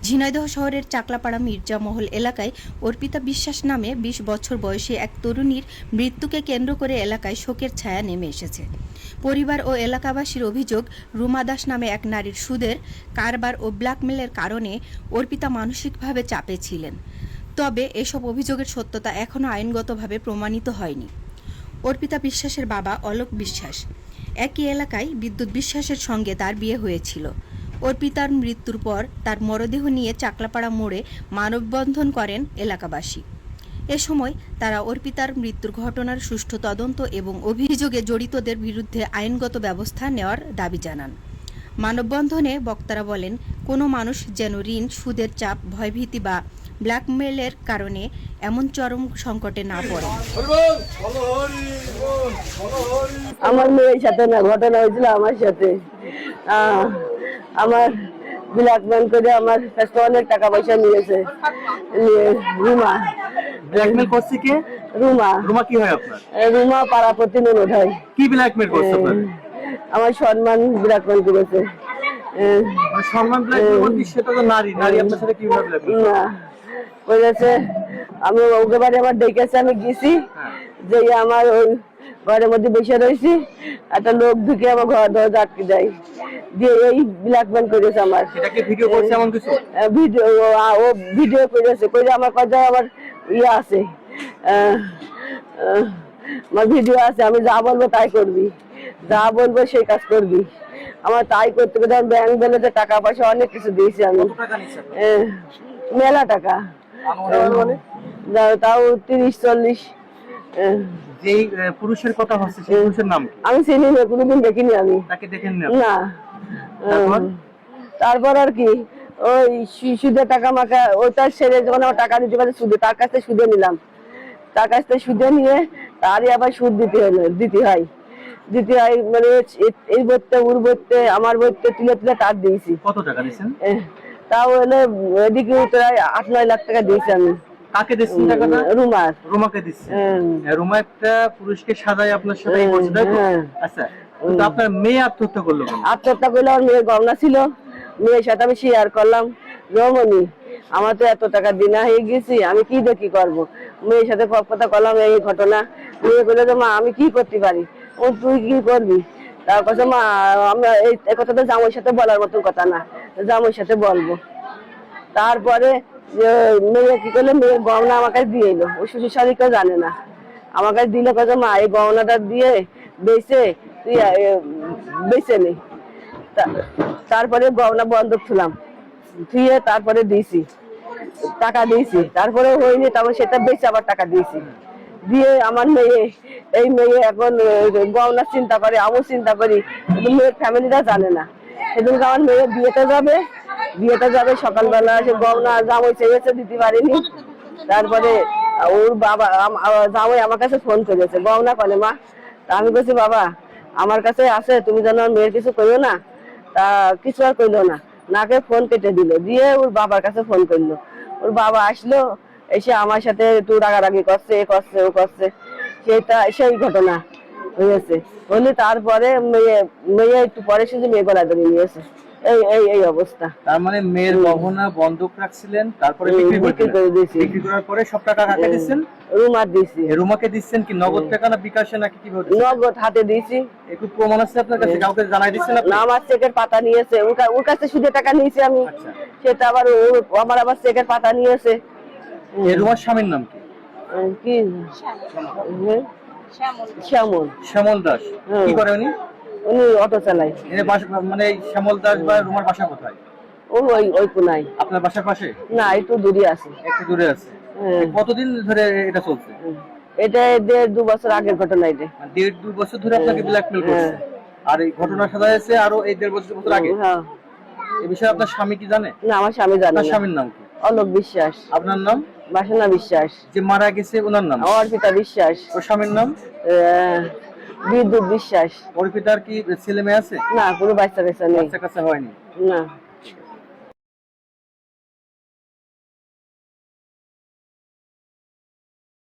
ঝিনাইদহ শহরের চাকলাপাড়া মির্জা মহল এলাকায় অর্পিতা বিশ্বাস নামে ২০ বছর বয়সী এক তরুণীর মৃত্যুকে কেন্দ্র করে এলাকায় শোকের ছায়া নেমে এসেছে। পরিবার ও এলাকাবাসীর অভিযোগ, রুমা দাস নামে এক নারীর সুদের কারবার ও ব্ল্যাকমেলের কারণে অর্পিতা মানসিকভাবে চাপে ছিলেন। তবে এসব অভিযোগের সত্যতা এখনও আইনগতভাবে প্রমাণিত হয়নি। অর্পিতা বিশ্বাসের বাবা অলোক বিশ্বাস, একই এলাকায় বিদ্যুৎ বিশ্বাসের সঙ্গে তার বিয়ে হয়েছিল। অর্পিতার মৃত্যুর পর তার মরদেহ নিয়ে চাকলাপাড়া মোড়ে মানববন্ধন করেন এলাকাবাসী। এ সময় তারা অর্পিতার মৃত্যুর ঘটনার সুষ্ঠু তদন্ত এবং অভিযোগে জড়িতদের বিরুদ্ধে আইনগত ব্যবস্থা নেওয়ার দাবি জানান। মানববন্ধনে বক্তারা বলেন, কোনো মানুষ যেন ঋণ, সুদের চাপ, ভয়ভীতি বা ব্ল্যাকমেলের কারণে এমন চরম সংকটে না পড়ে। আমার মেয়ের সাথে না ঘটনা হয়েছিল, আমার সাথে আমার ব্ল্যাকমেল করে আমার কাছে অনেক টাকা পয়সা নিয়েছে। রুমা ব্ল্যাকমেল করছে কে? রুমা। রুমা কি হয় আপনার? রুমা পাড়াপতি ননদ হয়। কি ব্ল্যাকমেল করছে আপনার? আমার সম্মান ব্ল্যাকমেল করেছে। সম্মান ব্ল্যাকমেল বলতে সেটা তো নারী আপনার সাথে কিভাবে ব্ল্যাকমেল? না করেছে, আমি ওকে বাড়ি আমার ডেকেছে, আমি গেছি, যে আমার ওই ঘরের মধ্যে বসে রয়েছি, একটা লোক ঢুকে আমার ঘর দরজা আটকে দেয়, দিয়ে এই ব্ল্যাকমেল করেছে আমার। সেটাকে ভিডিও করছে এমন কিছু? ভিডিও ও ভিডিও করেছে, করে আমার কথা আমার ইয়ে আছে, আমার ভিডিও আছে, আমি যা বলবো তাই করবি, যা বলবো সেই কাজ করবি। আমার তাই করতে গেলে ব্যাংক ব্যালেন্সে টাকা পয়সা অনেক কিছু দিয়েছি আমি, মেলা টাকা, তাও ৩০-৪০। যেই পুরুষের কথা হচ্ছে সেই পুরুষের নাম কি? আমি চিনি না, কোনোদিন দেখিনি আমি। তাকে দেখেন না। তারপর আর কি, ওই সুদের টাকা মাকা ওটার ছেড়ে যখন আমার টাকা দিতে পারে সুদে, তার কাছ থেকে সুদে নিলাম, তার কাছ থেকে সুদে নিয়ে তারই আবার সুদ দিতে হয়, মানে এই বইতে ওর বইতে আমার বইতে তুলে তুলে তার দিয়েছি। কত টাকা দিয়েছেন? তাও হলে এদিকে প্রায় ৮-৯ লাখ টাকা দিয়েছি আমি। কাকে দিচ্ছেন টাকাটা? রুমাকে দিচ্ছে। রুমা একটা পুরুষকে সাজায় আপনার সাথে করছে, তাই তো? আচ্ছা, কিন্তু আপনার মেয়ে আত্মহত্যা করলো কেন? আত্মহত্যা করলে আমার মেয়ের গহনা ছিল, মেয়ের সাথে আমি শেয়ার করলাম, রমণী আমার তো এত টাকা দিনা হয়ে গেছি, আমি কি দেখি করবো, মেয়ের সাথে কথা করলাম এই ঘটনা। মেয়ে বলে যে মা আমি কি করতে পারি, ও তুই কি করবি? তার কাছে মা আমরা এই কথাটা জামাইয়ের সাথে বলার মতন কথা না, জামাইয়ের সাথে বলবো। তারপরে মেয়ে কি করলো, মেয়ের গহনা আমার কাছে দিয়ে এলো, ও শ্বশুর শাশুড়িকেও জানে না, আমার কাছে দিলে কাছে মা এই গহনাটা দিয়ে বেচে নে। তারপরে গহনা বন্ধক থুলাম, থুয়ে তারপরে দিয়েছি, টাকা দিয়েছি, তারপরে হয়নি, তারপর সেটা বেচে আবার টাকা দিয়েছি, দিয়ে আমার মেয়ে এখন গহনা চিন্তা করে, আমিও চিন্তা করি, মেয়ের ফ্যামিলিটা জানে না। সেদিনকে আমার মেয়ে বিয়েতে যাবে সকালবেলা, সে গহনা জামাই চেয়েছে, দিতে পারিনি। তারপরে ওর বাবা জামাই আমার কাছে ফোন করেছে, গহনা কলে মা? তা আমি বলছি বাবা আমার কাছে আছে, তুমি যেন মেয়ের কিছু কইও না। তা কিছু আর কইলো না, নাকে ফোন কেটে দিল, দিয়ে ওর বাবার কাছে ফোন করলো। ওর বাবা আসলো, এসে আমার সাথে একটু রাগারাগি করছে, ও করছে, সেই ঘটনা হয়েছে। বলি তারপরে মেয়ে একটু পরে শুধু মেয়ে গলা ধরে নিয়েছে, এই অবস্থা। তার মানে মেয়ের গহনা বন্ধক রাখছিলেন, তারপরে বিক্রি করে দিয়েছি, বিক্রি করার পরে সব টাকা কাকে দিচ্ছেন? রুমাকে দিচ্ছেন। কি নগদ টাকা না বিকাশে নাকি কিভাবে? নগদ হাতে দিয়েছি। একটু প্রমাণ আছে আপনার কাছে? কাউকে জানাই দিচ্ছেন আপনি? না, আমার চেকের পাতা নিয়েছে, ওর কাছে সুদে টাকা নিয়েছি আমি, সেটা আবার আমার আবার চেকের পাতা নিয়েছে। রুমার স্বামীর নাম কি? কি শ্যামল দাস। কি করে উনি? উনি অটো চালায়। মানে শ্যামল দাস বা রুমার বাসা কোথায়? ওই কোনায়। আপনার বাসার পাশে? না, একটু দূরে আছে। একটু দূরে আছে। কতদিন ধরে এটা চলছে? এটা 1.5-2 বছর আগের ঘটনা। এটা 1.5-2 বছর ধরে আপনাকে ব্ল্যাকমেল করছে, আর এই ঘটনা সাজা হয়েছে আরো এই 1.5 বছর আগে। হ্যাঁ। এই বিষয়ে আপনার স্বামী কি জানে? না, আমার স্বামী জানে না। আপনার স্বামীর নাম কি? অলোক বিশ্বাস। আপনার নাম? বাসনা বিশ্বাস। যে মারা গেছে ওনার নাম? অর্পিতা বিশ্বাস। ওর স্বামীর নাম? বিদ্যুৎ বিশ্বাস। অর্পিতার কি ছেলে মেয়ে আছে? না, কোনো বাচ্চা কাচ্চা নেই। বাচ্চা কাচ্চা হয়নি? না।